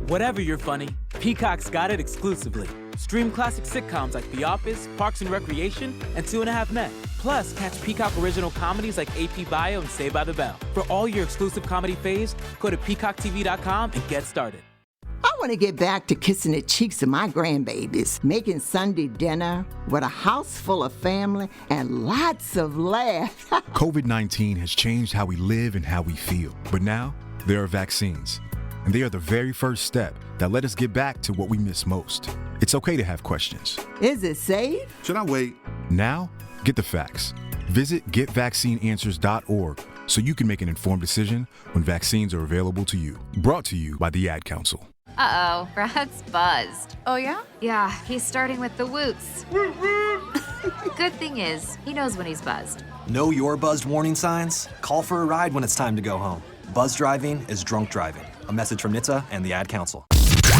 Whatever you're funny, Peacock's got it exclusively. Stream classic sitcoms like The Office, Parks and Recreation, and 2.5 Men. Plus, catch Peacock original comedies like AP Bio and Saved by the Bell. For all your exclusive comedy faves, go to peacocktv.com and get started. I want to get back to kissing the cheeks of my grandbabies, making Sunday dinner with a house full of family and lots of laughs. COVID-19 has changed how we live and how we feel. But now, there are vaccines. And they are the very first step that let us get back to what we miss most. It's okay to have questions. Is it safe? Should I wait? Now, get the facts. Visit getvaccineanswers.org so you can make an informed decision when vaccines are available to you. Brought to you by the Ad Council. Uh-oh, Brad's buzzed. Oh, yeah? Yeah, he's starting with the woots. Good thing is, he knows when he's buzzed. Know your buzzed warning signs? Call for a ride when it's time to go home. Buzz driving is drunk driving. A message from NHTSA and the Ad Council.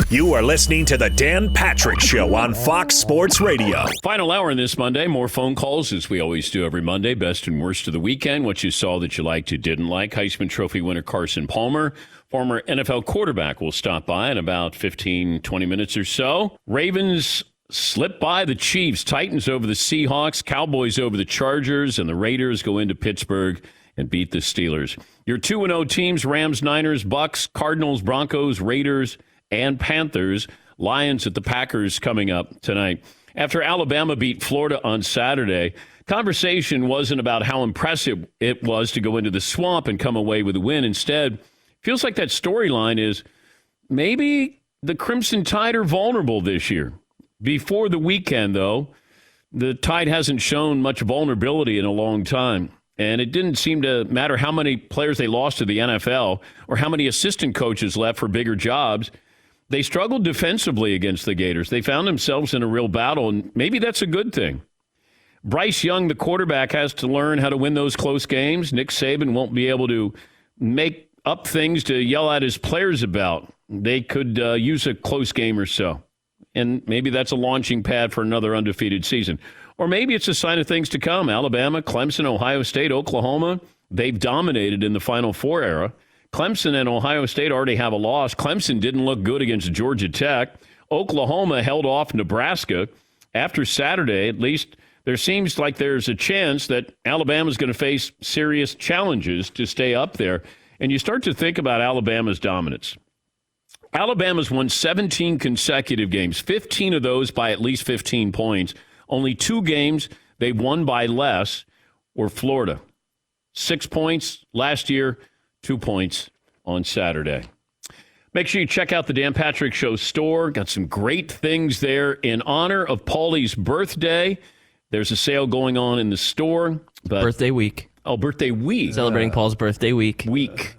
You are listening to the Dan Patrick Show on Fox Sports Radio. Final hour on this Monday. More phone calls as we always do every Monday. Best and worst of the weekend. What you saw that you liked, you didn't like. Heisman Trophy winner Carson Palmer, former NFL quarterback, will stop by in about 15, 20 minutes or so. Ravens slip by the Chiefs. Titans over the Seahawks. Cowboys over the Chargers. And the Raiders go into Pittsburgh and beat the Steelers. Your 2-0 teams, Rams, Niners, Bucks, Cardinals, Broncos, Raiders, and Panthers. Lions at the Packers coming up tonight. After Alabama beat Florida on Saturday, conversation wasn't about how impressive it was to go into the swamp and come away with a win. Instead, feels like that storyline is maybe the Crimson Tide are vulnerable this year. Before the weekend, though, the Tide hasn't shown much vulnerability in a long time. And it didn't seem to matter how many players they lost to the NFL or how many assistant coaches left for bigger jobs. They struggled defensively against the Gators. They found themselves in a real battle, and maybe that's a good thing. Bryce Young, the quarterback, has to learn how to win those close games. Nick Saban won't be able to make up things to yell at his players about. They could use a close game or so. And maybe that's a launching pad for another undefeated season. Or maybe it's a sign of things to come. Alabama, Clemson, Ohio State, Oklahoma, they've dominated in the Final Four era. Clemson and Ohio State already have a loss. Clemson didn't look good against Georgia Tech. Oklahoma held off Nebraska. After Saturday, at least, there seems like there's a chance that Alabama's going to face serious challenges to stay up there. And you start to think about Alabama's dominance. Alabama's won 17 consecutive games, 15 of those by at least 15 points. Only 2 games they've won by less were Florida. 6 points last year, 2 points on Saturday. Make sure you check out the Dan Patrick Show store. Got some great things there in honor of Paulie's birthday. There's a sale going on in the store. But birthday week. Oh, birthday week. Celebrating Paul's birthday week. Week.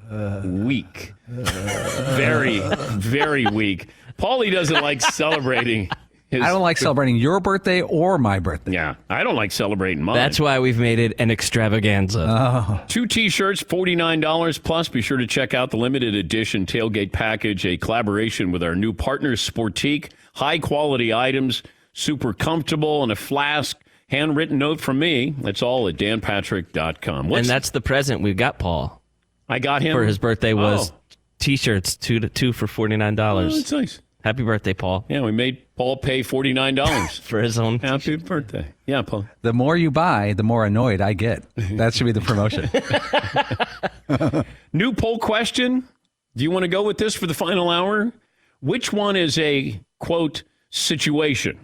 Very, very weak. Paulie doesn't like celebrating. I don't like celebrating your birthday or my birthday. Yeah, I don't like celebrating mine. That's why we've made it an extravaganza. Oh. 2 T-shirts, $49 plus. Be sure to check out the limited edition tailgate package, a collaboration with our new partner, Sportique. High-quality items, super comfortable, and a flask. Handwritten note from me. That's all at danpatrick.com. And that's the present we got Paul. I got him? For his birthday was T-shirts, two for $49. Oh, that's nice. Happy birthday, Paul. Yeah, we made Paul pay $49 for his own. Happy birthday. Yeah, Paul. The more you buy, the more annoyed I get. That should be the promotion. New poll question. Do you want to go with this for the final hour? Which one is a, quote, situation?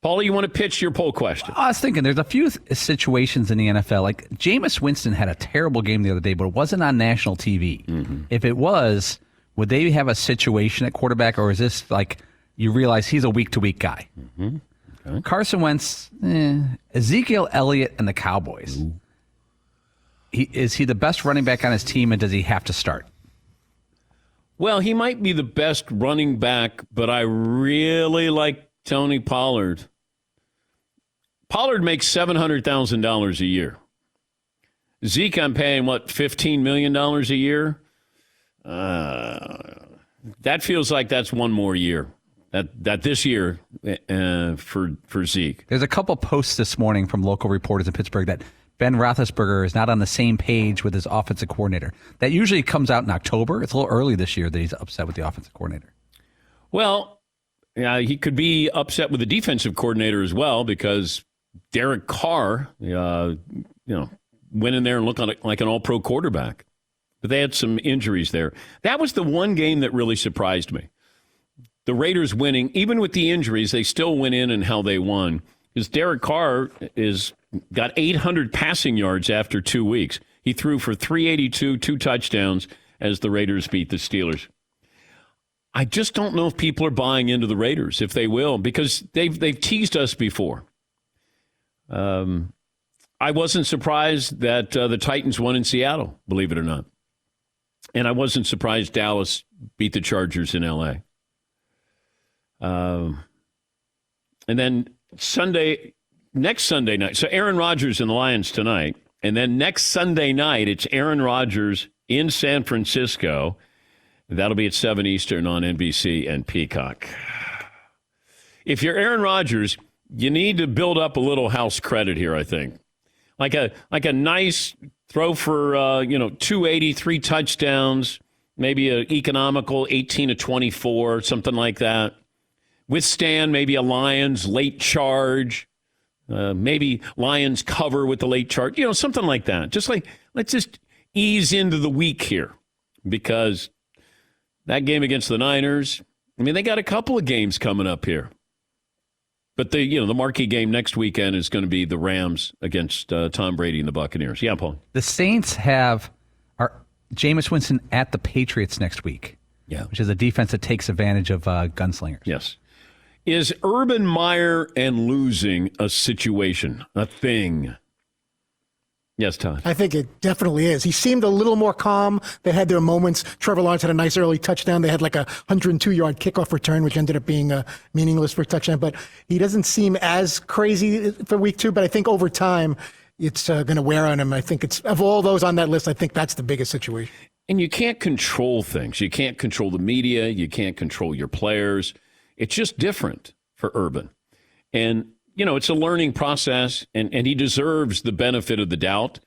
Paulie, you want to pitch your poll question? I was thinking there's a few situations in the NFL. Like Jameis Winston had a terrible game the other day, but it wasn't on national TV. Mm-hmm. If it was, would they have a situation at quarterback, or is this like you realize he's a week-to-week guy? Mm-hmm. Okay. Carson Wentz, Ezekiel Elliott and the Cowboys. Is he the best running back on his team, and does he have to start? Well, he might be the best running back, but I really like Tony Pollard. Pollard makes $700,000 a year. Zeke, I'm paying, $15 million a year? That feels like that's one more year. That this year for Zeke. There's a couple posts this morning from local reporters in Pittsburgh that Ben Roethlisberger is not on the same page with his offensive coordinator. That usually comes out in October. It's a little early this year that he's upset with the offensive coordinator. Well, yeah, he could be upset with the defensive coordinator as well because Derek Carr, went in there and looked like an all-pro quarterback. But they had some injuries there. That was the one game that really surprised me. The Raiders winning, even with the injuries, they still went in and how they won. Because Derek Carr got 800 passing yards after 2 weeks. He threw for 382, 2 touchdowns as the Raiders beat the Steelers. I just don't know if people are buying into the Raiders, if they will, because they've teased us before. I wasn't surprised that the Titans won in Seattle, believe it or not. And I wasn't surprised Dallas beat the Chargers in L.A. And then next Sunday night, so Aaron Rodgers and the Lions tonight, and then next Sunday night, it's Aaron Rodgers in San Francisco. That'll be at 7 Eastern on NBC and Peacock. If you're Aaron Rodgers, you need to build up a little house credit here, I think. Like a nice throw for 280, 3 touchdowns, maybe an economical 18-24, something like that. Withstand maybe a Lions late charge, maybe Lions cover with the late charge, something like that. Let's just ease into the week here because that game against the Niners, they got a couple of games coming up here. But the marquee game next weekend is going to be the Rams against Tom Brady and the Buccaneers. Yeah, Paul. The Saints have Jameis Winston at the Patriots next week. Yeah, which is a defense that takes advantage of gunslingers. Yes. Is Urban Meyer and losing a situation, a thing? Yes, Todd. I think it definitely is. He seemed a little more calm. They had their moments. Trevor Lawrence had a nice early touchdown. They had like a 102-yard kickoff return, which ended up being meaningless for a touchdown. But he doesn't seem as crazy for week 2. But I think over time, it's going to wear on him. I think it's of all those on that list, I think that's the biggest situation. And you can't control things. You can't control the media. You can't control your players. It's just different for Urban. And it's a learning process, and he deserves the benefit of the doubt.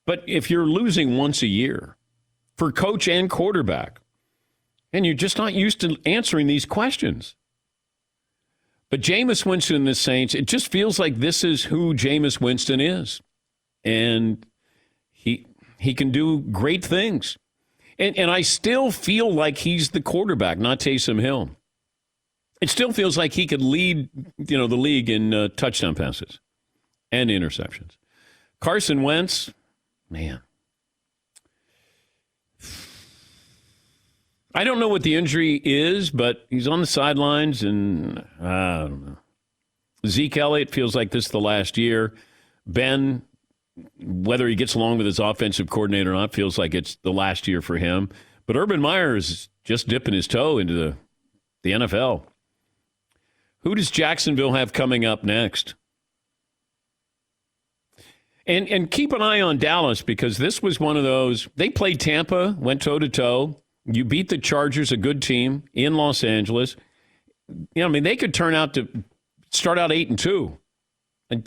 But if you're losing once a year for coach and quarterback, and you're just not used to answering these questions. But Jameis Winston and the Saints, it just feels like this is who Jameis Winston is. And he can do great things. And I still feel like he's the quarterback, not Taysom Hill. It still feels like he could lead, the league in touchdown passes and interceptions. Carson Wentz, man. I don't know what the injury is, but he's on the sidelines, and I don't know. Zeke Elliott feels like this is the last year. Ben, whether he gets along with his offensive coordinator or not, feels like it's the last year for him. But Urban Meyer is just dipping his toe into the NFL. Who does Jacksonville have coming up next? And keep an eye on Dallas because this was one of those. They played Tampa, went toe-to-toe. You beat the Chargers, a good team, in Los Angeles. They could turn out to start out 8-2.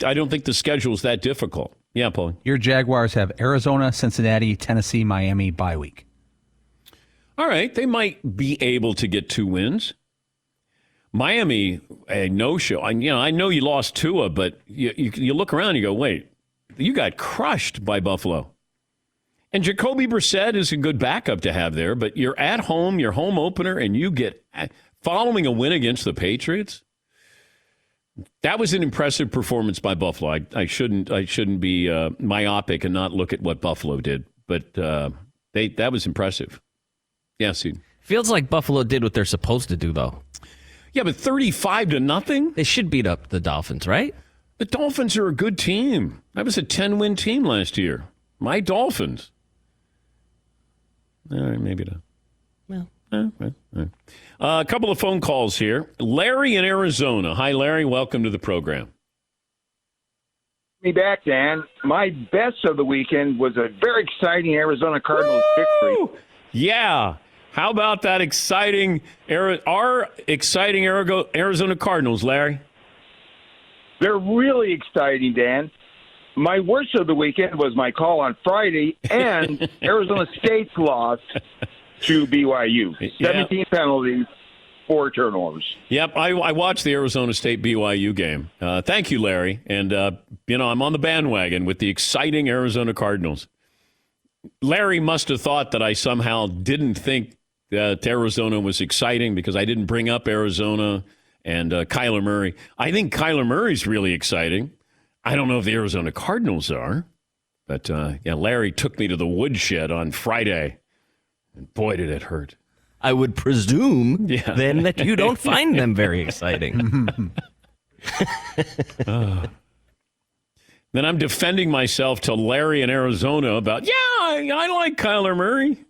I don't think the schedule is that difficult. Yeah, Paul. Your Jaguars have Arizona, Cincinnati, Tennessee, Miami bye week. All right. They might be able to get 2 wins. Miami, a no-show. I know you lost Tua, but you look around and you go, wait, you got crushed by Buffalo. And Jacoby Brissett is a good backup to have there, but you're at home, your home opener, and you get following a win against the Patriots. That was an impressive performance by Buffalo. I shouldn't be myopic and not look at what Buffalo did, but that was impressive. Yeah, see. Feels like Buffalo did what they're supposed to do, though. Yeah, but 35-0? They should beat up the Dolphins, right? The Dolphins are a good team. That was a 10-win team last year. My Dolphins. All right, maybe not. Well. All right. A couple of phone calls here. Larry in Arizona. Hi, Larry. Welcome to the program. Me back, Dan. My best of the weekend was a very exciting Arizona Cardinals victory. Yeah. How about that exciting Arizona Cardinals, Larry? They're really exciting, Dan. My worst of the weekend was my call on Friday and Arizona State's loss to BYU. 17 penalties, 4 turnovers. Yep, I watched the Arizona State BYU game. Thank you, Larry. And, I'm on the bandwagon with the exciting Arizona Cardinals. Larry must have thought that I somehow didn't think that Arizona was exciting because I didn't bring up Arizona and Kyler Murray. I think Kyler Murray's really exciting. I don't know if the Arizona Cardinals are. But, Larry took me to the woodshed on Friday. And boy, did it hurt. I would presume then that you don't find them very exciting. Then I'm defending myself to Larry in Arizona about, I like Kyler Murray.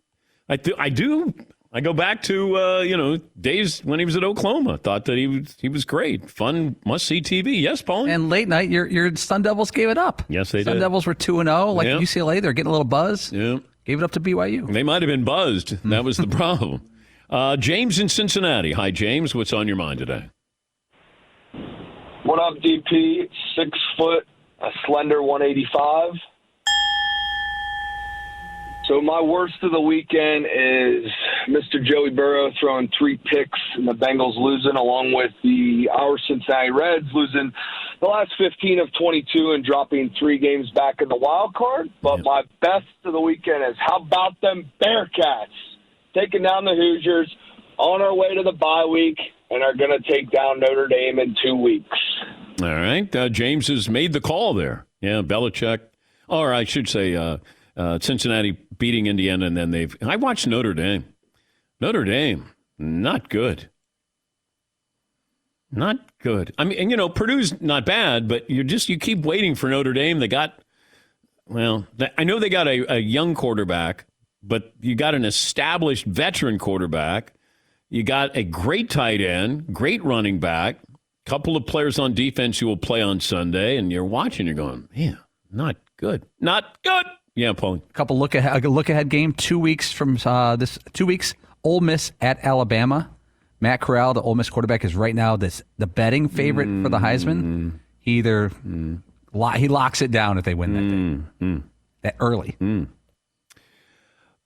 I do. I go back to, days when he was at Oklahoma. Thought that he was great. Fun, must-see TV. Yes, Paul? And late night, your Sun Devils gave it up. Yes, they did. Sun Devils were 2-0. Like UCLA, they're getting a little buzz. Yeah. Gave it up to BYU. They might have been buzzed. That was the problem. James in Cincinnati. Hi, James. What's on your mind today? What up, DP? 6 foot, a slender 185. So my worst of the weekend is Mr. Joey Burrow throwing 3 picks and the Bengals losing, along with our Cincinnati Reds losing the last 15 of 22 and dropping 3 games back in the wild card. But my best of the weekend is how about them Bearcats taking down the Hoosiers on our way to the bye week and are going to take down Notre Dame in 2 weeks. All right. James has made the call there. Yeah, Belichick. Or I should say Cincinnati beating Indiana, and then I watched Notre Dame. Notre Dame, not good. Not good. I mean, Purdue's not bad, but you keep waiting for Notre Dame. I know they got a young quarterback, but you got an established veteran quarterback. You got a great tight end, great running back, couple of players on defense who will play on Sunday, and you're watching, you're going, man, not good. Not good. Yeah, Paul. A look ahead game 2 weeks from 2 weeks. Ole Miss at Alabama. Matt Corral, the Ole Miss quarterback, is right now the betting favorite for the Heisman. He locks it down if they win that day. That early.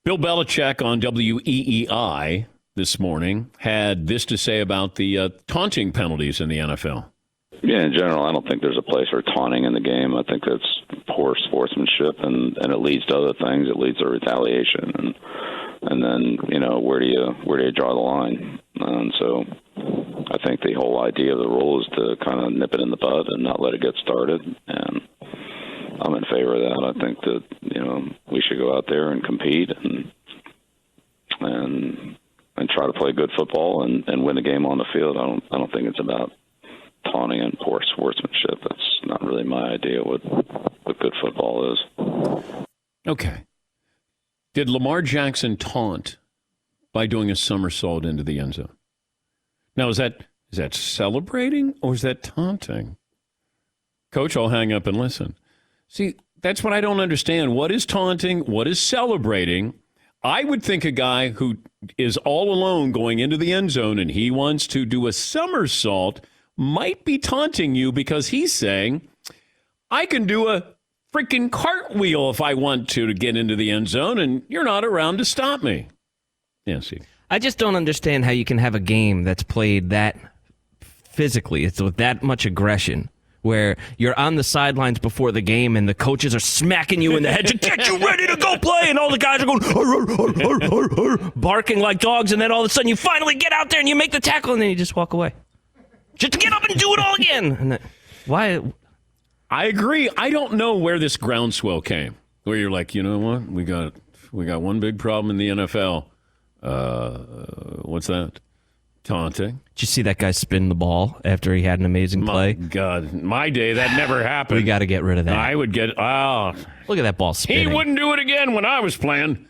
Bill Belichick on WEEI this morning had this to say about the taunting penalties in the NFL. Yeah, in general, I don't think there's a place for taunting in the game. I think that's poor sportsmanship, and it leads to other things. It leads to retaliation, and then where do you draw the line? And so, I think the whole idea of the rule is to kind of nip it in the bud and not let it get started. And I'm in favor of that. I think that we should go out there and compete and try to play good football and win the game on the field. I don't think it's about taunting and poor sportsmanship. That's not really my idea what good football is. Okay. Did Lamar Jackson taunt by doing a somersault into the end zone? Now, is that celebrating or is that taunting? Coach, I'll hang up and listen. See, that's what I don't understand. What is taunting? What is celebrating? I would think a guy who is all alone going into the end zone and he wants to do a somersault might be taunting you because he's saying, I can do a freaking cartwheel if I want to get into the end zone, and you're not around to stop me. Yeah, see. I just don't understand how you can have a game that's played that physically. It's with that much aggression, where you're on the sidelines before the game and the coaches are smacking you in the head to get you ready to go play, and all the guys are going arr, arr, arr, barking like dogs, and then all of a sudden you finally get out there and you make the tackle, and then you just walk away. Just to get up and do it all again. And then, why? I agree. I don't know where this groundswell came, where you're like, you know what? We got one big problem in the NFL. What's that? Taunting. Did you see that guy spin the ball after he had an amazing play? My God. My day, that never happened. We got to get rid of that. I would get, look at that ball spinning. He wouldn't do it again when I was playing.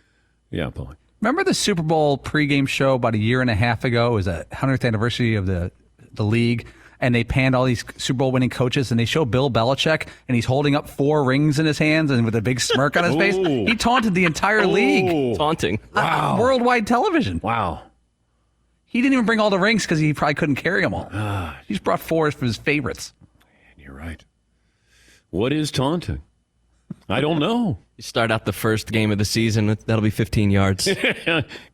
Yeah, Paul. Remember the Super Bowl pregame show about a year and a half ago? It was the 100th anniversary of the league, and they panned all these Super Bowl winning coaches, and they show Bill Belichick, and he's holding up 4 rings in his hands and with a big smirk on his face. He taunted the entire league. Taunting. Wow. Worldwide television. Wow. He didn't even bring all the rings because he probably couldn't carry them all. He's brought 4 for his favorites. You're right. What is taunting? I don't know. You start out the first game of the season, that'll be 15 yards.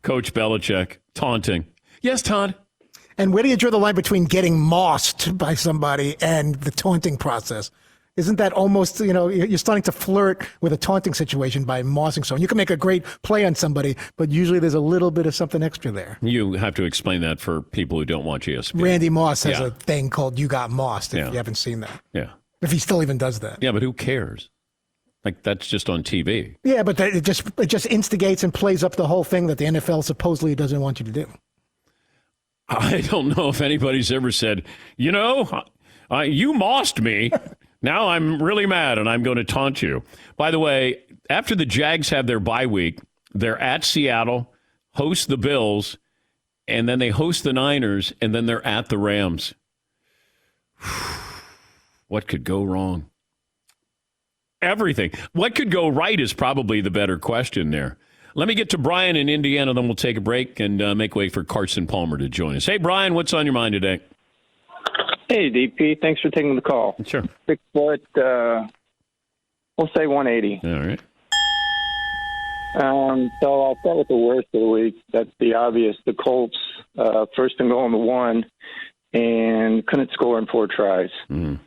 Coach Belichick taunting. Yes, Todd. And where do you draw the line between getting mossed by somebody and the taunting process? Isn't that almost, you're starting to flirt with a taunting situation by mossing someone? You can make a great play on somebody, but usually there's a little bit of something extra there. You have to explain that for people who don't watch ESPN. Randy Moss has a thing called You Got Mossed, if you haven't seen that. Yeah. If he still even does that. Yeah, but who cares? Like, that's just on TV. Yeah, but it just instigates and plays up the whole thing that the NFL supposedly doesn't want you to do. I don't know if anybody's ever said, you mossed me. Now I'm really mad and I'm going to taunt you. By the way, after the Jags have their bye week, they're at Seattle, host the Bills, and then they host the Niners, and then they're at the Rams. What could go wrong? Everything. What could go right is probably the better question there. Let me get to Brian in Indiana, then we'll take a break and make way for Carson Palmer to join us. Hey, Brian, what's on your mind today? Hey, DP. Thanks for taking the call. Sure. 6 foot, we'll say 180. All right. So I'll start with the worst of the week. That's the obvious. The Colts, first and goal on the 1, and couldn't score in 4 tries. Best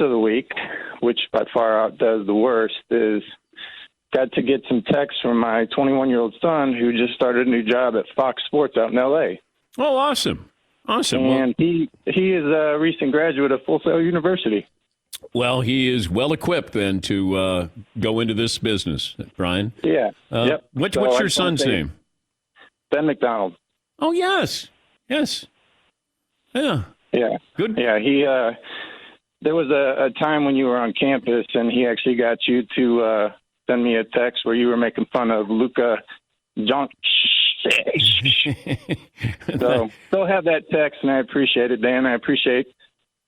of the week, which by far outdoes the worst, is got to get some texts from my 21-year-old son who just started a new job at Fox Sports out in L.A. Oh, awesome. Awesome. And he is a recent graduate of Full Sail University. Well, he is well equipped then to go into this business, Brian. Yeah. Yep. What's your son's name? Ben McDonald. Oh, yes. Yes. Yeah. Yeah. Good. Yeah. He. There was a time when you were on campus, and he actually got you to send me a text where you were making fun of Luka Doncic. So still have that text, and I appreciate it, Dan. I appreciate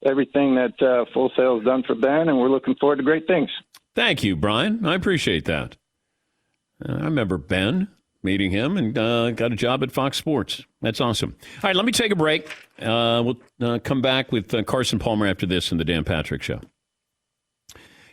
everything that Full Sail has done for Ben, and we're looking forward to great things. Thank you, Brian. I appreciate that. I remember Ben, meeting him, and got a job at Fox Sports. That's awesome. All right, let me take a break. We'll come back with Carson Palmer after this in the Dan Patrick Show.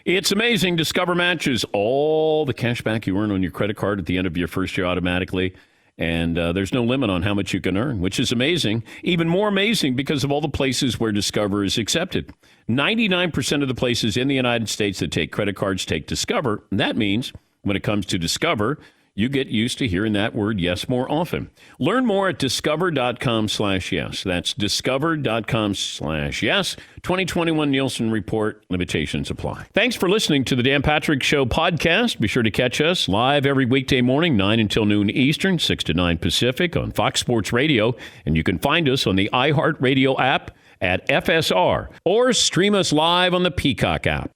It's amazing. Discover matches all the cash back you earn on your credit card at the end of your first year automatically. And there's no limit on how much you can earn, which is amazing. Even more amazing because of all the places where Discover is accepted. 99% of the places in the United States that take credit cards take Discover. And that means when it comes to Discover, you get used to hearing that word yes more often. Learn more at discover.com/yes. That's discover.com/yes. 2021 Nielsen Report. Limitations apply. Thanks for listening to the Dan Patrick Show podcast. Be sure to catch us live every weekday morning, 9 until noon Eastern, 6 to 9 Pacific on Fox Sports Radio. And you can find us on the iHeartRadio app at FSR or stream us live on the Peacock app.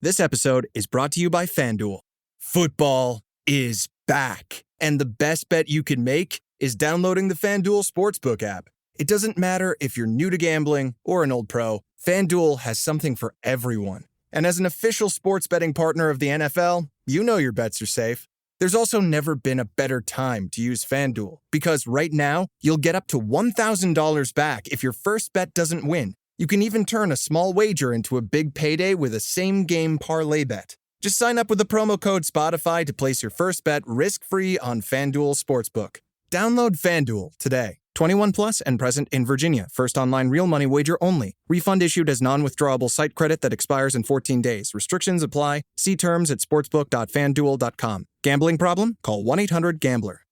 This episode is brought to you by FanDuel. Football is back. And the best bet you can make is downloading the FanDuel Sportsbook app. It doesn't matter if you're new to gambling or an old pro, FanDuel has something for everyone. And as an official sports betting partner of the NFL, you know your bets are safe. There's also never been a better time to use FanDuel, because right now, you'll get up to $1,000 back if your first bet doesn't win. You can even turn a small wager into a big payday with a same-game parlay bet. Just sign up with the promo code Spotify to place your first bet risk-free on FanDuel Sportsbook. Download FanDuel today. 21 plus and present in Virginia. First online real money wager only. Refund issued as non-withdrawable site credit that expires in 14 days. Restrictions apply. See terms at sportsbook.fanduel.com. Gambling problem? Call 1-800-GAMBLER.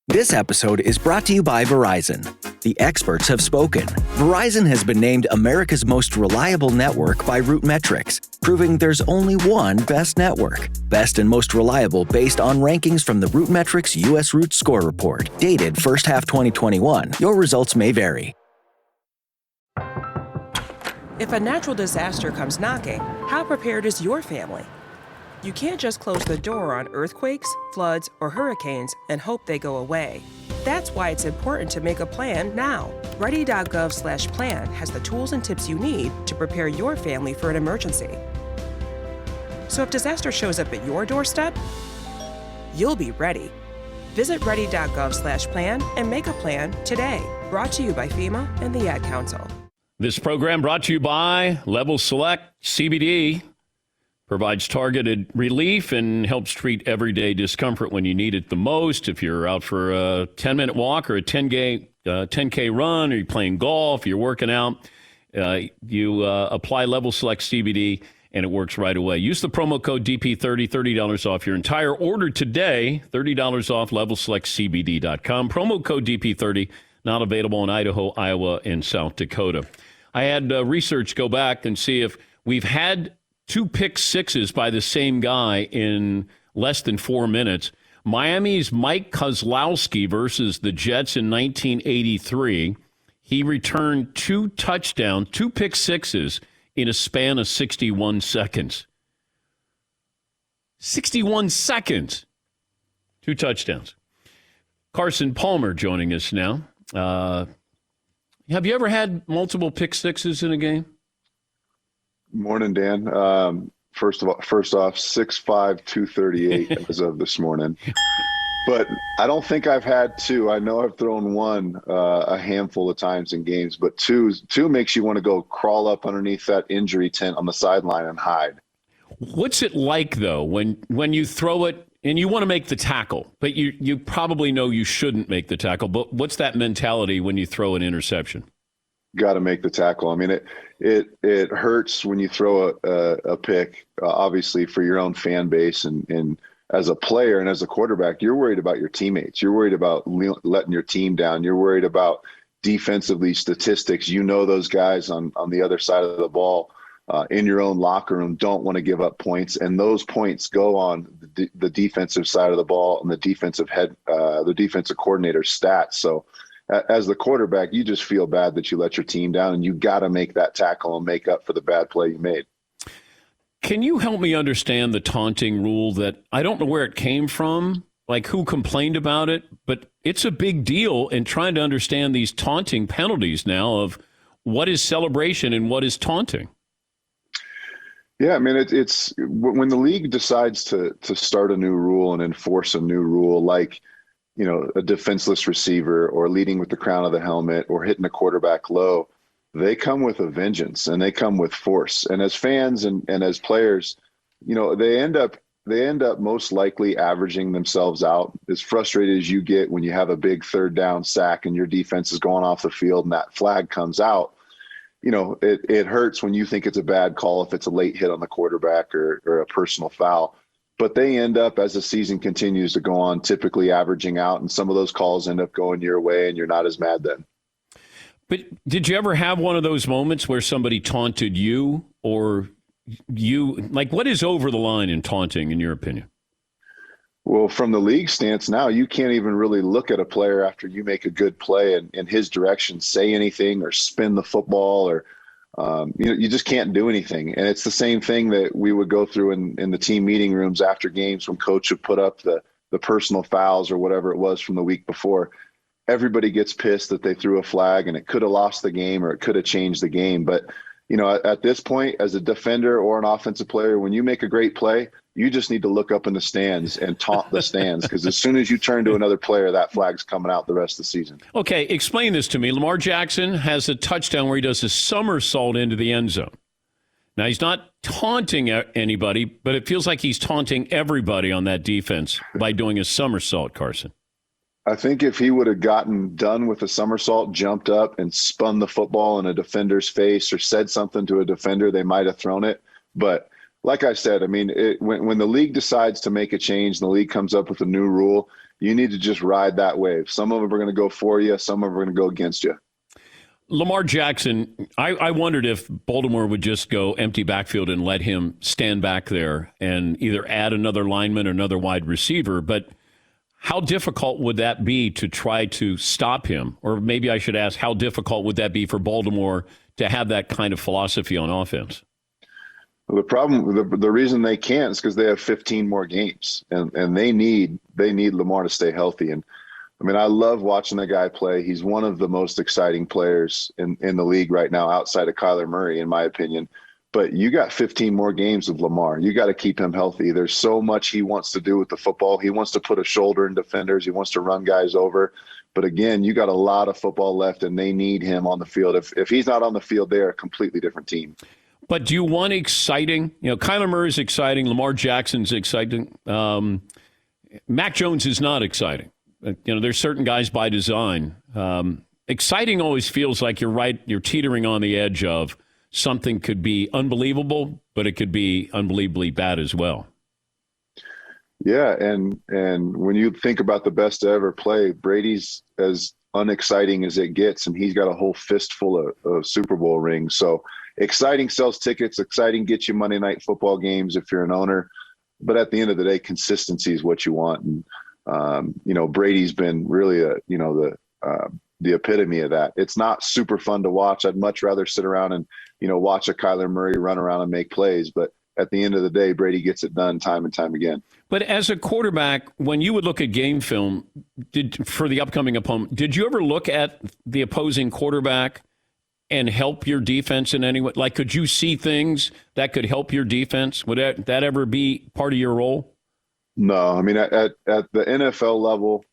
This episode is brought to you by Verizon. The experts have spoken. Verizon has been named America's most reliable network by RootMetrics, proving there's only one best network. Best and most reliable based on rankings from the RootMetrics U.S. Root Score Report, dated first half 2021. Your results may vary. If a natural disaster comes knocking, how prepared is your family? You can't just close the door on earthquakes, floods, or hurricanes and hope they go away. That's why it's important to make a plan now. Ready.gov/plan has the tools and tips you need to prepare your family for an emergency. So if disaster shows up at your doorstep, you'll be ready. Visit ready.gov/plan and make a plan today. Brought to you by FEMA and the Ad Council. This program brought to you by Level Select CBD. Provides targeted relief and helps treat everyday discomfort when you need it the most. If you're out for a 10-minute walk or a 10K run, or you're playing golf, you're working out, you apply Level Select CBD, and it works right away. Use the promo code DP30, $30 off your entire order today. $30 off levelselectcbd.com. Promo code DP30, not available in Idaho, Iowa, and South Dakota. I had research go back and see if we've had 2 pick sixes by the same guy in less than 4 minutes. Miami's Mike Kozlowski versus the Jets in 1983. He returned 2 touchdowns, 2 pick sixes in a span of 61 seconds. 61 seconds. 2 touchdowns. Carson Palmer joining us now. Have you ever had multiple pick sixes in a game? Morning, Dan. First off, 6'5", 238 as of this morning. But I don't think I've had 2. I know I've thrown 1 a handful of times in games, but two makes you want to go crawl up underneath that injury tent on the sideline and hide. What's it like, though, when you throw it and you want to make the tackle, but you probably know you shouldn't make the tackle, but what's that mentality when you throw an interception? Got to make the tackle. I mean, it hurts when you throw a pick, obviously, for your own fan base. And as a player and as a quarterback, you're worried about your teammates. You're worried about letting your team down. You're worried about defensively statistics. You know those guys on the other side of the ball in your own locker room don't want to give up points. And those points go on the defensive side of the ball and the defensive coordinator's stats. So as the quarterback, you just feel bad that you let your team down, and you got to make that tackle and make up for the bad play you made. Can you help me understand the taunting rule? That I don't know where it came from, like who complained about it, but it's a big deal in trying to understand these taunting penalties now of what is celebration and what is taunting. Yeah, I mean, it's when the league decides to start a new rule and enforce a new rule, like, you know, a defenseless receiver or leading with the crown of the helmet or hitting a quarterback low, they come with a vengeance and they come with force. And as fans and as players, you know, they end up most likely averaging themselves out. As frustrated as you get when you have a big 3rd down sack and your defense is going off the field and that flag comes out, you know, it hurts when you think it's a bad call if it's a late hit on the quarterback or a personal foul. But they end up, as the season continues to go on, typically averaging out, and some of those calls end up going your way, and you're not as mad then. But did you ever have one of those moments where somebody taunted you, or you, like, what is over the line in taunting, in your opinion? Well, from the league stance now, you can't even really look at a player after you make a good play and in his direction say anything or spin the football or you just can't do anything. And it's the same thing that we would go through in the team meeting rooms after games when coach would put up the personal fouls or whatever it was from the week before. Everybody gets pissed that they threw a flag and it could have lost the game or it could have changed the game. But, you know, at this point, as a defender or an offensive player, when you make a great play, you just need to look up in the stands and taunt the stands, because as soon as you turn to another player, that flag's coming out the rest of the season. Okay, explain this to me. Lamar Jackson has a touchdown where he does a somersault into the end zone. Now, he's not taunting anybody, but it feels like he's taunting everybody on that defense by doing a somersault, Carson. I think if he would have gotten done with a somersault, jumped up and spun the football in a defender's face or said something to a defender, they might have thrown it. But like I said, I mean, when the league decides to make a change and the league comes up with a new rule, you need to just ride that wave. Some of them are going to go for you. Some of them are going to go against you. Lamar Jackson, I wondered if Baltimore would just go empty backfield and let him stand back there and either add another lineman or another wide receiver. But how difficult would that be to try to stop him? Or maybe I should ask, how difficult would that be for Baltimore to have that kind of philosophy on offense? Well, the reason they can't is because they have 15 more games, and they need Lamar to stay healthy. And I mean, I love watching the guy play. He's one of the most exciting players in the league right now, outside of Kyler Murray, in my opinion. But you got 15 more games of Lamar. You got to keep him healthy. There's so much he wants to do with the football. He wants to put a shoulder in defenders. He wants to run guys over. But again, you got a lot of football left, and they need him on the field. If he's not on the field, they're a completely different team. But do you want exciting? Kyler Murray's exciting. Lamar Jackson's exciting. Mac Jones is not exciting. There's certain guys by design. Exciting always feels like you're teetering on the edge of something could be unbelievable, but it could be unbelievably bad as well. Yeah, and when you think about the best to ever play, Brady's as unexciting as it gets, and he's got a whole fistful of Super Bowl rings. So exciting sells tickets, exciting gets you Monday night football games if you're an owner. But at the end of the day, consistency is what you want. And, Brady's been really the epitome of that. It's not super fun to watch. I'd much rather sit around and, watch a Kyler Murray run around and make plays. But at the end of the day, Brady gets it done time and time again. But as a quarterback, when you would look at game film for the upcoming opponent, did you ever look at the opposing quarterback and help your defense in any way? Like, could you see things that could help your defense? Would that ever be part of your role? No. I mean, at the NFL level,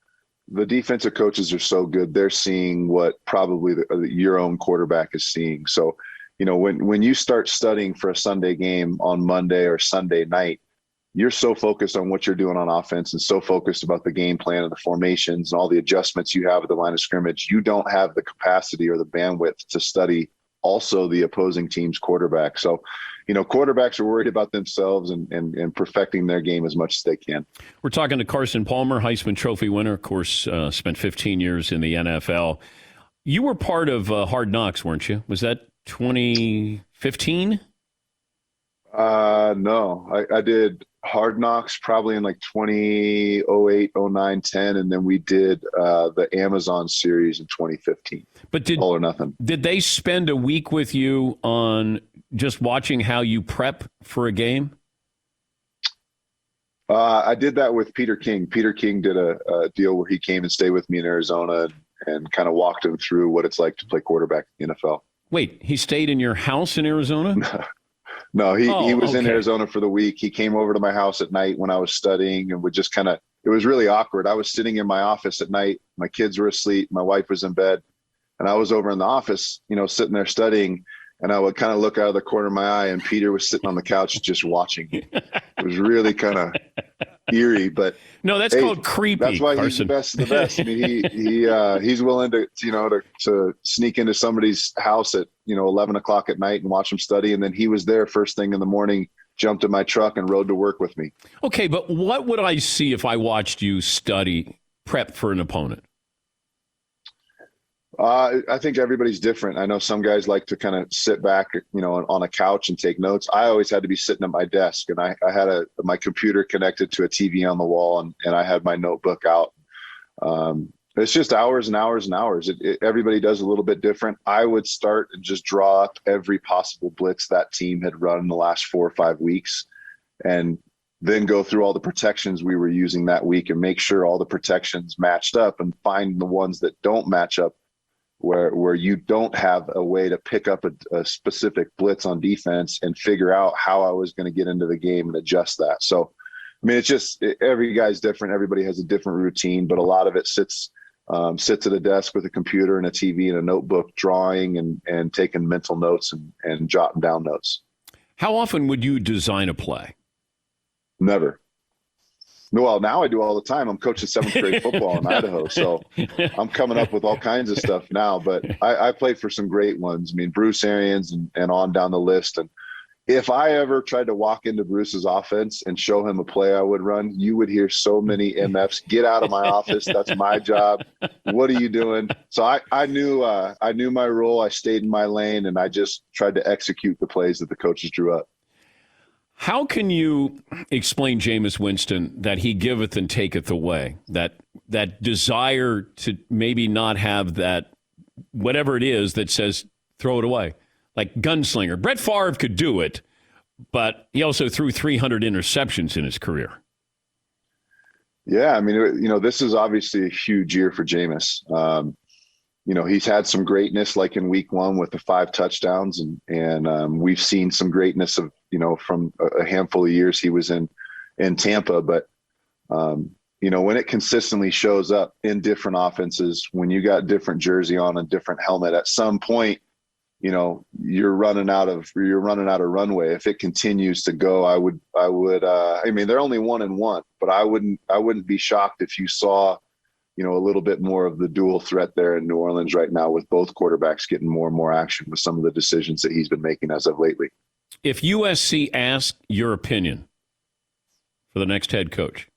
the defensive coaches are so good. They're seeing what probably your own quarterback is seeing. So, when you start studying for a Sunday game on Monday or Sunday night, you're so focused on what you're doing on offense and so focused about the game plan and the formations and all the adjustments you have at the line of scrimmage. You don't have the capacity or the bandwidth to study also the opposing team's quarterback. So, quarterbacks are worried about themselves and perfecting their game as much as they can. We're talking to Carson Palmer, Heisman Trophy winner, of course, spent 15 years in the NFL. You were part of Hard Knocks, weren't you? Was that 2015? No, I did Hard Knocks probably in like 2008, 09, 10, and then we did the Amazon series in 2015. But All or Nothing. Did they spend a week with you on just watching how you prep for a game? I did that with Peter King. Peter King did a deal where he came and stayed with me in Arizona and kind of walked him through what it's like to play quarterback in the NFL. Wait, he stayed in your house in Arizona? No, he was in Arizona for the week. He came over to my house at night when I was studying and would just it was really awkward. I was sitting in my office at night. My kids were asleep. My wife was in bed. And I was over in the office, sitting there studying. And I would kind of look out of the corner of my eye, and Peter was sitting on the couch just watching. It was really kind of eerie, but no, that's called creepy. That's why Carson. He's the best. I mean, he's willing to sneak into somebody's house at 11 o'clock at night and watch them study, and then he was there first thing in the morning, jumped in my truck, and rode to work with me. Okay, but what would I see if I watched you study prep for an opponent? I think everybody's different. I know some guys like to kind of sit back, on a couch and take notes. I always had to be sitting at my desk, and I had my computer connected to a TV on the wall, and I had my notebook out. It's just hours and hours and hours. Everybody does a little bit different. I would start and just draw up every possible blitz that team had run in the last 4 or 5 weeks, and then go through all the protections we were using that week and make sure all the protections matched up and find the ones that don't match up, where you don't have a way to pick up a specific blitz on defense and figure out how I was going to get into the game and adjust that. So, I mean, it's just every guy's different. Everybody has a different routine, but a lot of it sits at a desk with a computer and a TV and a notebook, drawing and taking mental notes and jotting down notes. How often would you design a play? Never. Well, now I do all the time. I'm coaching 7th grade football in Idaho, so I'm coming up with all kinds of stuff now. But I played for some great ones. I mean, Bruce Arians and on down the list. And if I ever tried to walk into Bruce's offense and show him a play I would run, you would hear so many MFs, "Get out of my office. That's my job. What are you doing?" So I knew my role. I stayed in my lane, and I just tried to execute the plays that the coaches drew up. How can you explain Jameis Winston that he giveth and taketh away? That desire to maybe not have that, whatever it is that says throw it away, like gunslinger. Brett Favre could do it, but he also threw 300 interceptions in his career. Yeah, I mean, this is obviously a huge year for Jameis. He's had some greatness, like in week 1 with the 5 touchdowns, and we've seen some greatness of, from a handful of years he was in Tampa. But, when it consistently shows up in different offenses, when you got different jersey on and different helmet, at some point you're running out of runway. If it continues to go, I mean, they're only 1-1, but I wouldn't be shocked if you saw, a little bit more of the dual threat there in New Orleans right now, with both quarterbacks getting more and more action with some of the decisions that he's been making as of lately. If USC asked your opinion for the next head coach,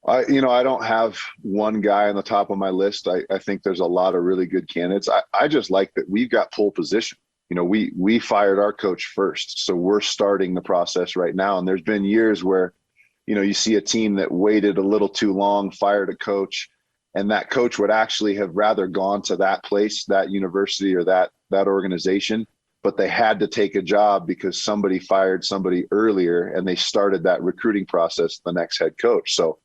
I don't have one guy on the top of my list. I think there's a lot of really good candidates. I just like that we've got pole position. We fired our coach first, so we're starting the process right now. And there's been years where, you see a team that waited a little too long, fired a coach, and that coach would actually have rather gone to that place, that university, or that organization, but they had to take a job because somebody fired somebody earlier, and they started that recruiting process, the next head coach. So,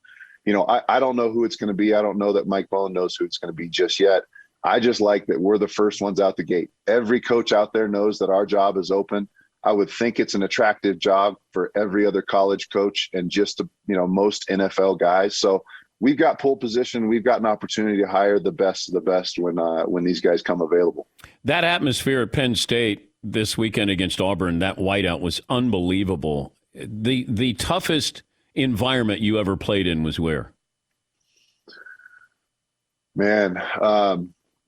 I don't know who it's going to be. I don't know that Mike Bohn knows who it's going to be just yet. I just like that we're the first ones out the gate. Every coach out there knows that our job is open. I would think it's an attractive job for every other college coach and just, most NFL guys. So we've got pole position. We've got an opportunity to hire the best of the best when these guys come available. That atmosphere at Penn State this weekend against Auburn, that whiteout was unbelievable. The toughest environment you ever played in was where? Man,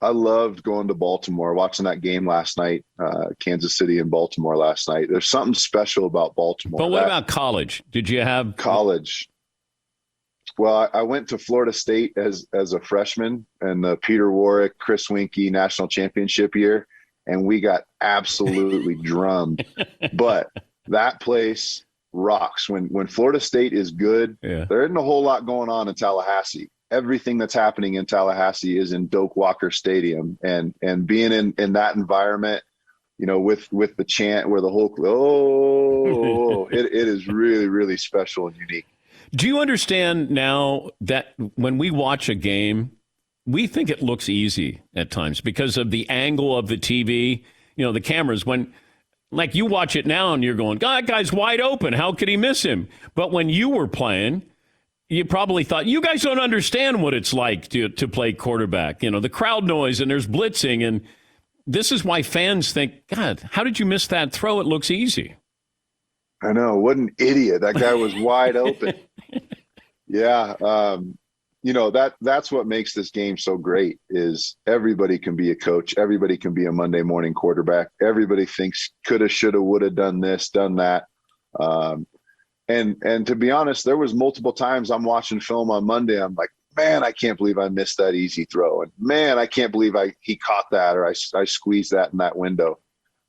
I loved going to Baltimore, watching that game last night, Kansas City and Baltimore last night. There's something special about Baltimore. But what about college? Did you have college? Well, I went to Florida State as a freshman in the Peter Warwick, Chris Winkie national championship year, and we got absolutely drummed. But that place rocks. When Florida State is good, there isn't a whole lot going on in Tallahassee. Everything that's happening in Tallahassee is in Doak Walker Stadium, and being in that environment, with the chant where the whole it is really, really special and unique. Do you understand now that when we watch a game, we think it looks easy at times because of the angle of the TV, the cameras, like you watch it now and you're going, God, that guy's wide open. How could he miss him? But when you were playing, you probably thought, you guys don't understand what it's like to play quarterback. The crowd noise and there's blitzing. And this is why fans think, God, how did you miss that throw? It looks easy. I know. What an idiot. That guy was wide open. Yeah. That's what makes this game so great is everybody can be a coach. Everybody can be a Monday morning quarterback. Everybody thinks coulda, shoulda, woulda, done this, done that. And to be honest, there was multiple times I'm watching film on Monday. I'm like, man, I can't believe I missed that easy throw. And man, I can't believe he caught that, or I squeezed that in that window.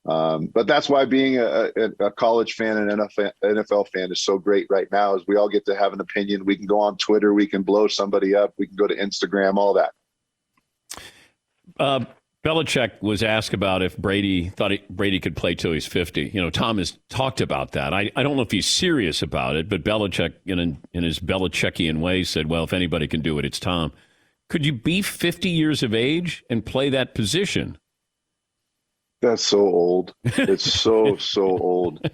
But that's why being a college fan and NFL fan is so great right now, is we all get to have an opinion. We can go on Twitter. We can blow somebody up. We can go to Instagram, all that. Belichick was asked about if Brady thought Brady could play till he's 50. Tom has talked about that. I don't know if he's serious about it, but Belichick, in his Belichickian way, said, well, if anybody can do it, it's Tom. Could you be 50 years of age and play that position? That's so old. It's so old.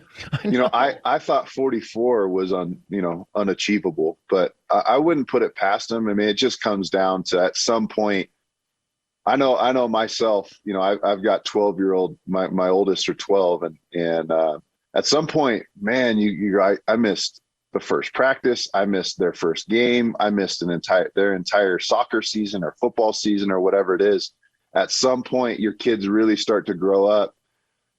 I thought 44 was unachievable, but I wouldn't put it past him. I mean, it just comes down to at some point. I know myself. I've got 12-year-old. My oldest are 12, and at some point, man, I missed the first practice. I missed their first game. I missed their entire soccer season or football season or whatever it is. At some point, your kids really start to grow up.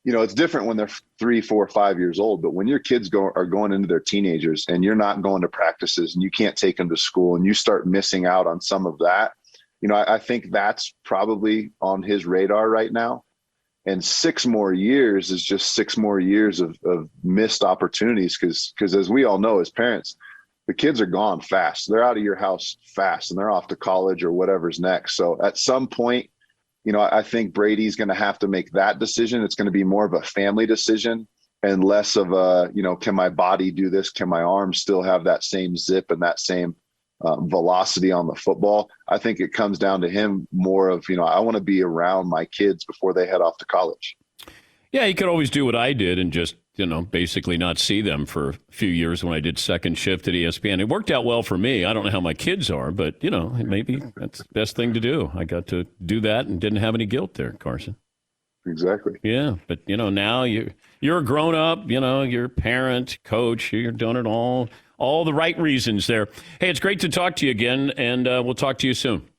It's different when they're 3, 4, 5 years old, but when your kids are going into their teenagers and you're not going to practices and you can't take them to school and you start missing out on some of that, I think that's probably on his radar right now. And 6 more years is just 6 more years of missed opportunities because as we all know as parents, the kids are gone fast. They're out of your house fast and they're off to college or whatever's next. So at some point, I think Brady's going to have to make that decision. It's going to be more of a family decision and less of a, can my body do this? Can my arms still have that same zip and that same velocity on the football? I think it comes down to him more of, I want to be around my kids before they head off to college. Yeah, he could always do what I did and just basically not see them for a few years when I did second shift at ESPN. It worked out well for me. I don't know how my kids are, but, maybe that's the best thing to do. I got to do that and didn't have any guilt there, Carson. Exactly. Yeah, but, now you're a grown-up, you're a parent, coach, you're doing it all the right reasons there. Hey, it's great to talk to you again, and we'll talk to you soon.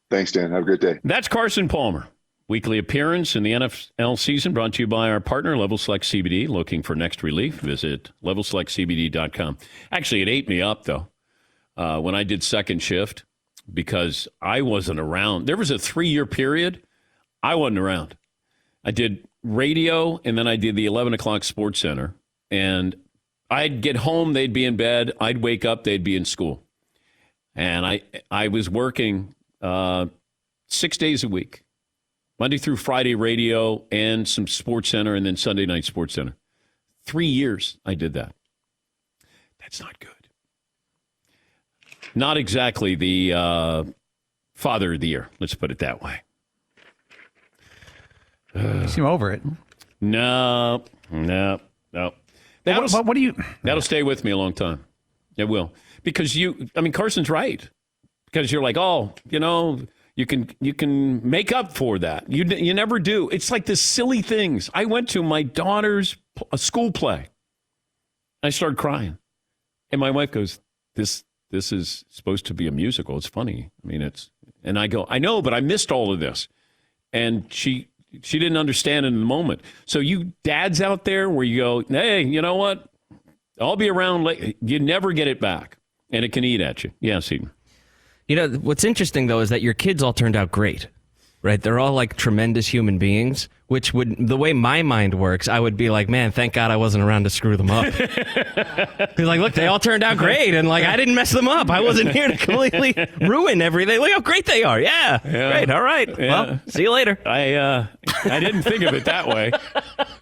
Thanks, Dan. Have a great day. That's Carson Palmer. Weekly appearance in the NFL season brought to you by our partner, Level Select CBD. Looking for next relief? Visit levelselectcbd.com. Actually, it ate me up, though, when I did second shift because I wasn't around. There was a 3-year period I wasn't around. I did radio, and then I did the 11 o'clock Sports Center. And I'd get home, they'd be in bed. I'd wake up, they'd be in school. And I was working 6 days a week. Monday through Friday radio and some Sports Center and then Sunday night Sports Center. 3 years I did that. That's not good. Not exactly the father of the year. Let's put it that way. You seem over it. No. What do you? That'll stay with me a long time. It will. Because Carson's right. Because you're like, you can make up for that. You never do. It's like the silly things. I went to my daughter's school play. I started crying. And my wife goes, this is supposed to be a musical. It's funny. And I go, I know, but I missed all of this. And she didn't understand in the moment. So you dads out there where you go, hey, you know what? I'll be around late. You never get it back. And it can eat at you. Yes, Eden. What's interesting, though, is that your kids all turned out great, right? They're all like tremendous human beings, which the way my mind works, I would be like, man, thank God I wasn't around to screw them up. Because look, they all turned out great. And I didn't mess them up. I wasn't here to completely ruin everything. Look how great they are. Yeah. Great. All right. Yeah. Well, see you later. I didn't think of it that way.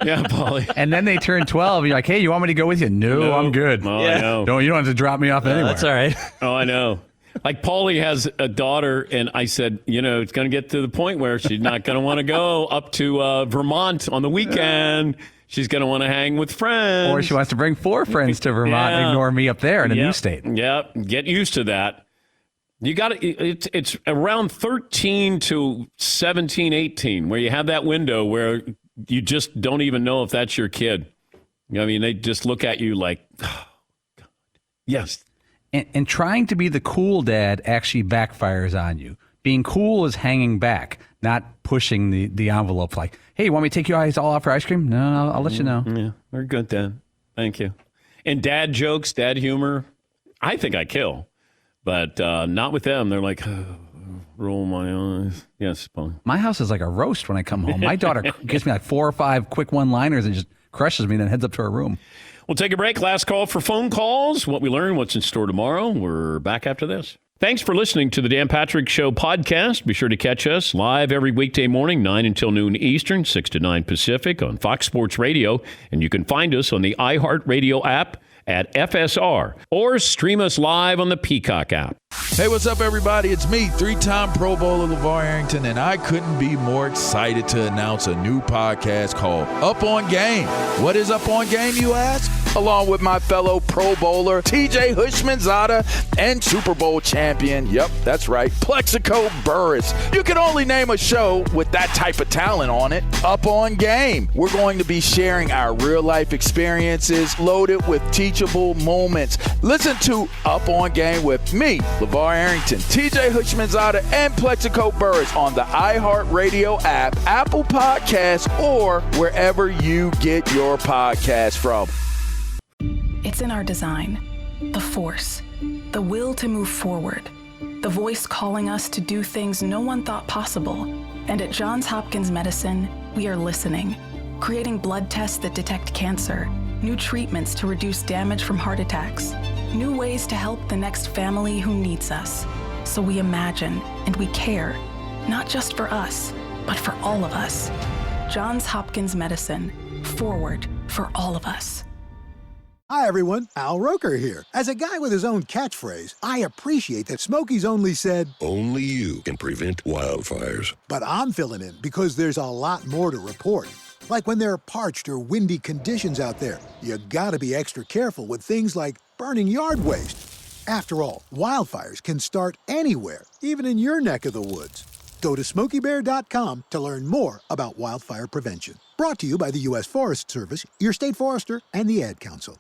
Yeah, Paulie. And then they turn 12. You're like, hey, you want me to go with you? No, I'm good. Oh, yeah. I know. You don't have to drop me off anywhere. That's all right. Oh, I know. Like Paulie has a daughter, and I said, it's going to get to the point where she's not going to want to go up to Vermont on the weekend. She's going to want to hang with friends. Or she wants to bring 4 friends to Vermont and ignore me up there in a new state. Yeah, get used to that. You got it's around 13 to 17, 18, where you have that window where you just don't even know if that's your kid. They just look at you like, oh, God. Yes. And trying to be the cool dad actually backfires on you. Being cool is hanging back, not pushing the envelope like, hey, you want me to take you guys all out for ice cream? No, I'll let you know. Yeah, we're good then. Thank you. And dad jokes, dad humor, I think I kill. But not with them. They're like, oh, roll my eyes. Yes, Paul. My house is like a roast when I come home. My daughter gives me like 4 or 5 quick one-liners and just crushes me and then heads up to her room. We'll take a break. Last call for phone calls. What we learn, what's in store tomorrow. We're back after this. Thanks for listening to the Dan Patrick Show podcast. Be sure to catch us live every weekday morning, 9 until noon Eastern, 6 to 9 Pacific on Fox Sports Radio. And you can find us on the iHeartRadio app at FSR or stream us live on the Peacock app. Hey, what's up, everybody? It's me, 3-time Pro Bowler LeVar Arrington, and I couldn't be more excited to announce a new podcast called Up On Game. What is Up On Game, you ask? Along with my fellow Pro Bowler, TJ Hushmanzada, and Super Bowl champion, yep, that's right, Plexico Burress. You can only name a show with that type of talent on it. Up On Game. We're going to be sharing our real-life experiences loaded with teachable moments. Listen to Up On Game with me, LeVar Arrington, TJ Hushmanzada, and Plexico Burress on the iHeartRadio app, Apple Podcasts, or wherever you get your podcasts from. It's in our design, the force, the will to move forward, the voice calling us to do things no one thought possible. And at Johns Hopkins Medicine, we are listening, creating blood tests that detect cancer, new treatments to reduce damage from heart attacks, new ways to help the next family who needs us. So we imagine and we care, not just for us, but for all of us. Johns Hopkins Medicine, forward for all of us. Hi, everyone. Al Roker here. As a guy with his own catchphrase, I appreciate that Smokey's only said, "Only you can prevent wildfires." But I'm filling in because there's a lot more to report. Like when there are parched or windy conditions out there, you gotta be extra careful with things like burning yard waste. After all, wildfires can start anywhere, even in your neck of the woods. Go to SmokeyBear.com to learn more about wildfire prevention. Brought to you by the U.S. Forest Service, your state forester, and the Ad Council.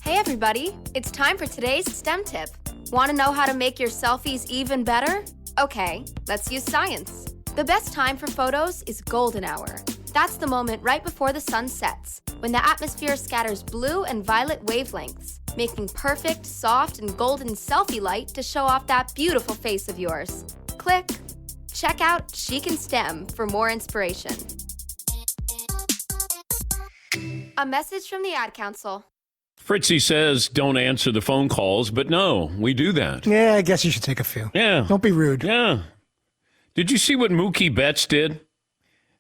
Hey everybody, it's time for today's STEM tip. Want to know how to make your selfies even better? Okay, let's use science. The best time for photos is golden hour. That's the moment right before the sun sets, when the atmosphere scatters blue and violet wavelengths, making perfect, soft, and golden selfie light to show off that beautiful face of yours. Click. Check out Chic and STEM for more inspiration. A message from the Ad Council. Fritzy says don't answer the phone calls, but no, we do that. Yeah, I guess you should take a few. Yeah. Don't be rude. Yeah. Did you see what Mookie Betts did?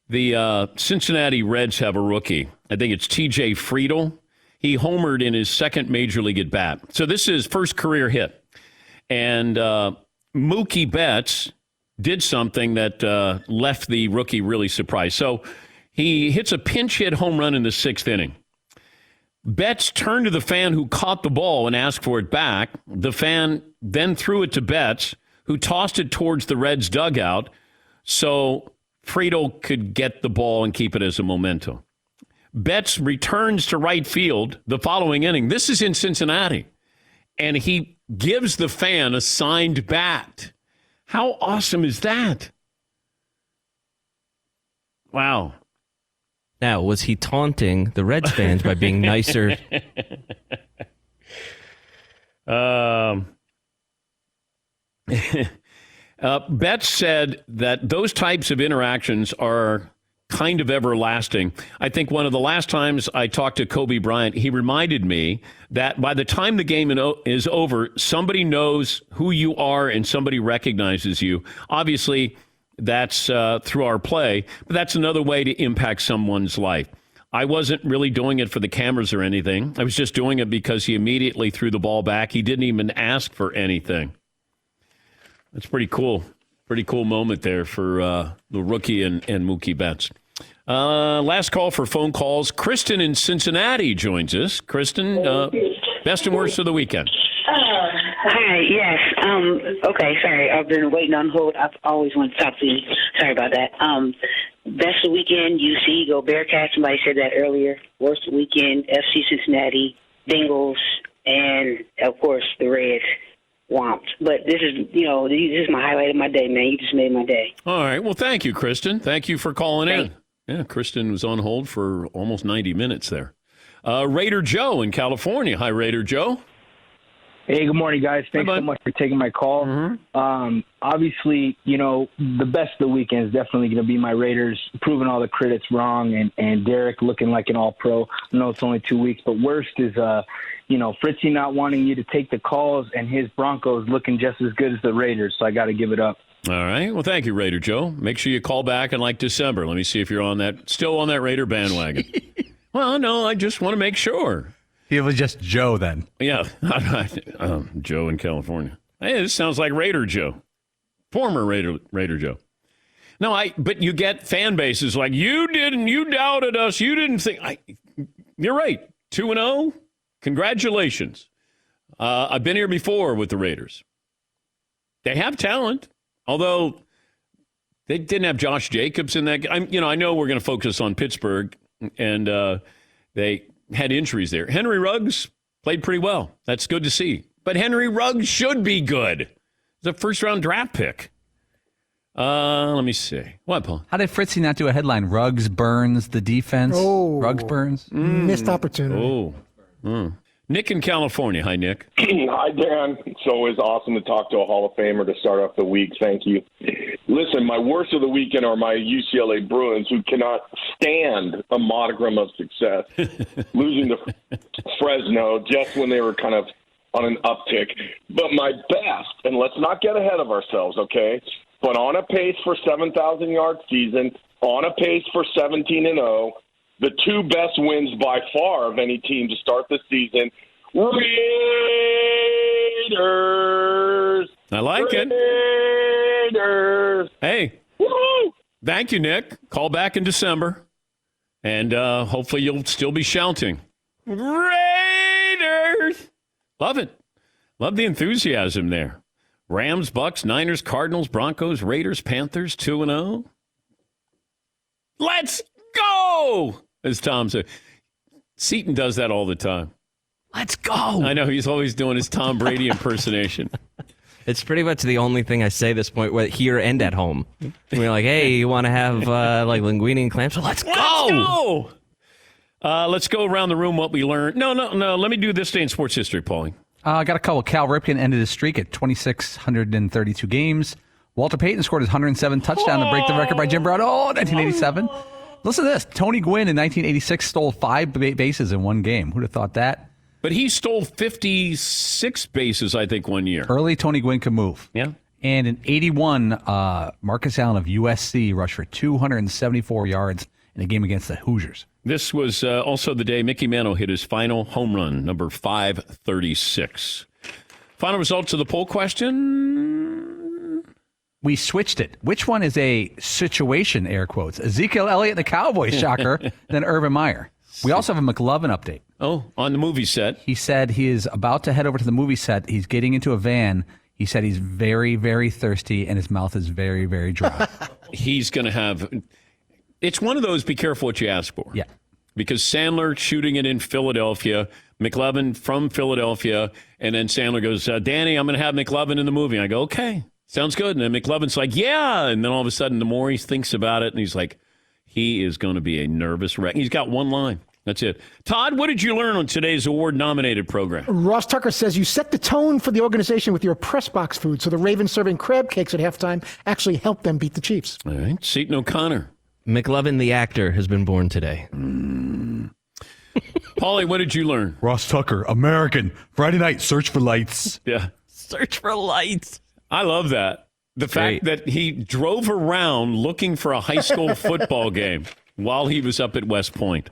The Cincinnati Reds have a rookie. I think it's TJ Friedl. He homered in his second major league at bat. So this is his first career hit. And Mookie Betts did something that left the rookie really surprised. So he hits a pinch hit home run in the sixth inning. Betts turned to the fan who caught the ball and asked for it back. The fan then threw it to Betts, who tossed it towards the Reds' dugout so Friedl could get the ball and keep it as a memento. Betts returns to right field the following inning. This is in Cincinnati. And he gives the fan a signed bat. How awesome is that? Wow. Now, was he taunting the Reds fans by being nicer? Betts said that those types of interactions are kind of everlasting. I think one of the last times I talked to Kobe Bryant, he reminded me that by the time the game is over, somebody knows who you are and somebody recognizes you. Obviously, that's through our play, but that's another way to impact someone's life. I wasn't really doing it for the cameras or anything. I was just doing it because he immediately threw the ball back. He didn't even ask for anything. That's pretty cool. Pretty cool moment there for the rookie and Mookie Betts. Last call for phone calls. Kristen in Cincinnati joins us. Kristen, best and worst of the weekend. Hi, yes. Okay, sorry. I've been waiting on hold. I've always wanted to talk to you. Sorry about that. Best of the weekend, UC, go Bearcats. Somebody said that earlier. Worst of the weekend, FC Cincinnati, Bengals, and, of course, the Reds. Whomped. But this is my highlight of my day, man. You just made my day. All right. Well, thank you, Kristen. Thank you for calling in. Yeah, Kristen was on hold for almost 90 minutes there. Raider Joe in California. Hi, Raider Joe. Hey, good morning, guys. Thanks so much for taking my call. Mm-hmm. Obviously, the best of the weekend is definitely going to be my Raiders, proving all the critics wrong, and Derek looking like an all-pro. I know it's only 2 weeks, but worst is, Fritzy not wanting you to take the calls and his Broncos looking just as good as the Raiders, so I got to give it up. All right. Well, thank you, Raider Joe. Make sure you call back in December. Let me see if you're still on that Raider bandwagon. Well, no, I just want to make sure. He was just Joe then. Yeah. Joe in California. Hey, this sounds like Raider Joe. Former Raider Joe. No, but you get fan bases like, you doubted us. You didn't think. You're right. 2-0. Congratulations. I've been here before with the Raiders. They have talent, although they didn't have Josh Jacobs in that. I know we're going to focus on Pittsburgh, and they had injuries there. Henry Ruggs played pretty well. That's good to see. But Henry Ruggs should be good. He's a first-round draft pick. Let me see. What, Paul? How did Fritzy not do a headline? Ruggs burns the defense. Oh. Ruggs burns. Missed opportunity. Oh. Nick in California. Hi, Nick. Hi, Dan. It's always awesome to talk to a Hall of Famer to start off the week. Thank you. Listen, my worst of the weekend are my UCLA Bruins, who cannot stand a modicum of success, losing to Fresno just when they were kind of on an uptick. But my best, and let's not get ahead of ourselves, okay, but on a pace for 7,000-yard season, on a pace for 17-0, the two best wins by far of any team to start the season. Raiders. I like it. Raiders. Hey. Woo! Thank you, Nick. Call back in December. And hopefully you'll still be shouting, Raiders! Love it. Love the enthusiasm there. Rams, Bucks, Niners, Cardinals, Broncos, Raiders, Panthers, 2-0. Let's go! As Tom said. Seton does that all the time. Let's go! I know, he's always doing his Tom Brady impersonation. It's pretty much the only thing I say at this point, here and at home. We're like, hey, you want to have like linguine and clams? So let's go! Let's go around the room what we learned. No. Let me do this day in sports history, Paulie. I got a couple. Cal Ripken ended his streak at 2,632 games. Walter Payton scored his 107th touchdown to break the record by Jim Brown. 1987. Listen to this. Tony Gwynn in 1986 stole 5 bases in one game. Who'd have thought that? But he stole 56 bases, I think, one year. Early Tony Gwynn could move. Yeah. And in 81, Marcus Allen of USC rushed for 274 yards in a game against the Hoosiers. This was also the day Mickey Mantle hit his final home run, number 536. Final results of the poll question. We switched it. Which one is a situation, air quotes? Ezekiel Elliott, the Cowboys, shocker, then Urban Meyer. We also have a McLovin update. Oh, on the movie set. He said he is about to head over to the movie set. He's getting into a van. He said he's very, very thirsty, and his mouth is very, very dry. He's going to have... It's one of those, be careful what you ask for. Yeah. Because Sandler shooting it in Philadelphia, McLovin from Philadelphia, and then Sandler goes, Danny, I'm going to have McLovin in the movie. And I go, okay, sounds good. And then McLovin's like, yeah. And then all of a sudden, the more he thinks about it, and he's like, he is going to be a nervous wreck. He's got one line. That's it. Todd, what did you learn on today's award-nominated program? Ross Tucker says you set the tone for the organization with your press box food, so the Ravens serving crab cakes at halftime actually helped them beat the Chiefs. All right. Seton O'Connor. McLovin, the actor, has been born today. Paulie, what did you learn? Ross Tucker, American. Friday night, search for lights. Yeah. Search for lights. I love that. The fact that he drove around looking for a high school football game while he was up at West Point.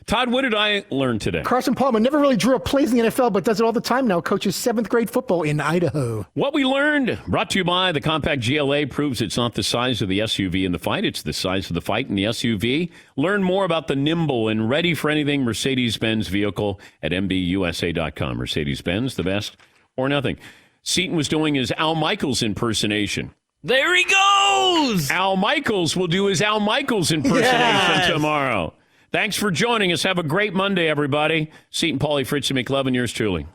Todd, what did I learn today? Carson Palmer never really drew up plays in the NFL, but does it all the time now. Coaches 7th grade football in Idaho. What we learned, brought to you by the compact GLA, proves it's not the size of the SUV in the fight, it's the size of the fight in the SUV. Learn more about the nimble and ready for anything Mercedes-Benz vehicle at MBUSA.com. Mercedes-Benz, the best or nothing. Seton was doing his Al Michaels impersonation. There he goes! Al Michaels will do his Al Michaels impersonation tomorrow. Thanks for joining us. Have a great Monday, everybody. Seton, Paulie, Fritz, and McLovin, yours truly.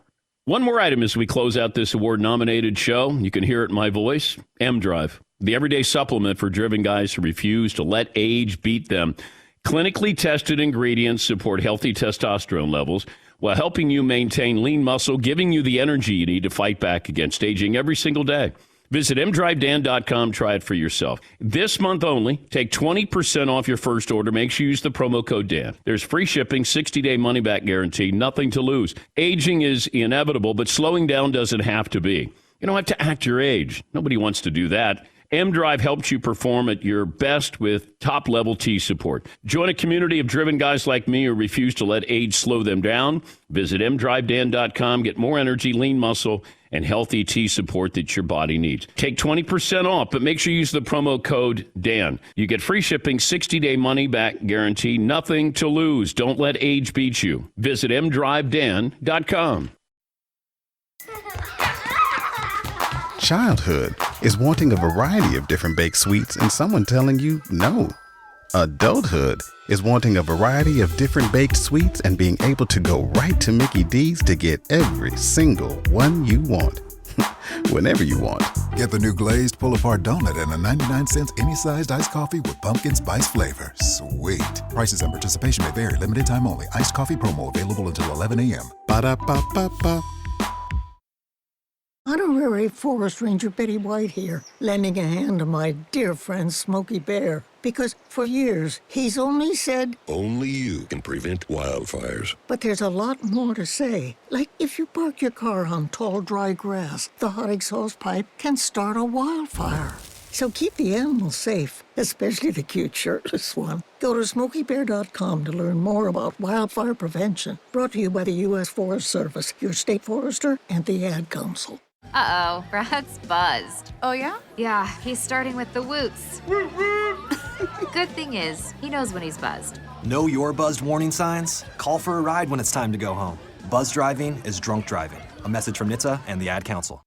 One more item as we close out this award-nominated show. You can hear it in my voice. M-Drive, the everyday supplement for driven guys who refuse to let age beat them. Clinically tested ingredients support healthy testosterone levels while helping you maintain lean muscle, giving you the energy you need to fight back against aging every single day. Visit mdrivedan.com. Try it for yourself. This month only, take 20% off your first order. Make sure you use the promo code Dan. There's free shipping, 60-day money-back guarantee, nothing to lose. Aging is inevitable, but slowing down doesn't have to be. You don't have to act your age. Nobody wants to do that. M-Drive helps you perform at your best with top-level T support. Join a community of driven guys like me who refuse to let age slow them down. Visit mdrivedan.com. Get more energy, lean muscle, and healthy T support that your body needs. Take 20% off, but make sure you use the promo code Dan. You get free shipping, 60-day money-back guarantee, nothing to lose. Don't let age beat you. Visit mdrivedan.com. Childhood is wanting a variety of different baked sweets and someone telling you no. Adulthood is wanting a variety of different baked sweets and being able to go right to Mickey D's to get every single one you want. Whenever you want. Get the new glazed pull-apart donut and a 99-cent any-sized iced coffee with pumpkin spice flavor. Sweet. Prices and participation may vary. Limited time only. Iced coffee promo available until 11 a.m. Ba-da-ba-ba-ba. Honorary Forest Ranger Betty White here, lending a hand to my dear friend Smokey Bear. Because for years, he's only said, only you can prevent wildfires. But there's a lot more to say. Like if you park your car on tall, dry grass, the hot exhaust pipe can start a wildfire. So keep the animals safe, especially the cute shirtless one. Go to SmokeyBear.com to learn more about wildfire prevention. Brought to you by the U.S. Forest Service, your state forester, and the Ad Council. Uh-oh, Brad's buzzed. Oh, yeah? Yeah, he's starting with the woots. Good thing is, he knows when he's buzzed. Know your buzzed warning signs? Call for a ride when it's time to go home. Buzz driving is drunk driving. A message from NHTSA and the Ad Council.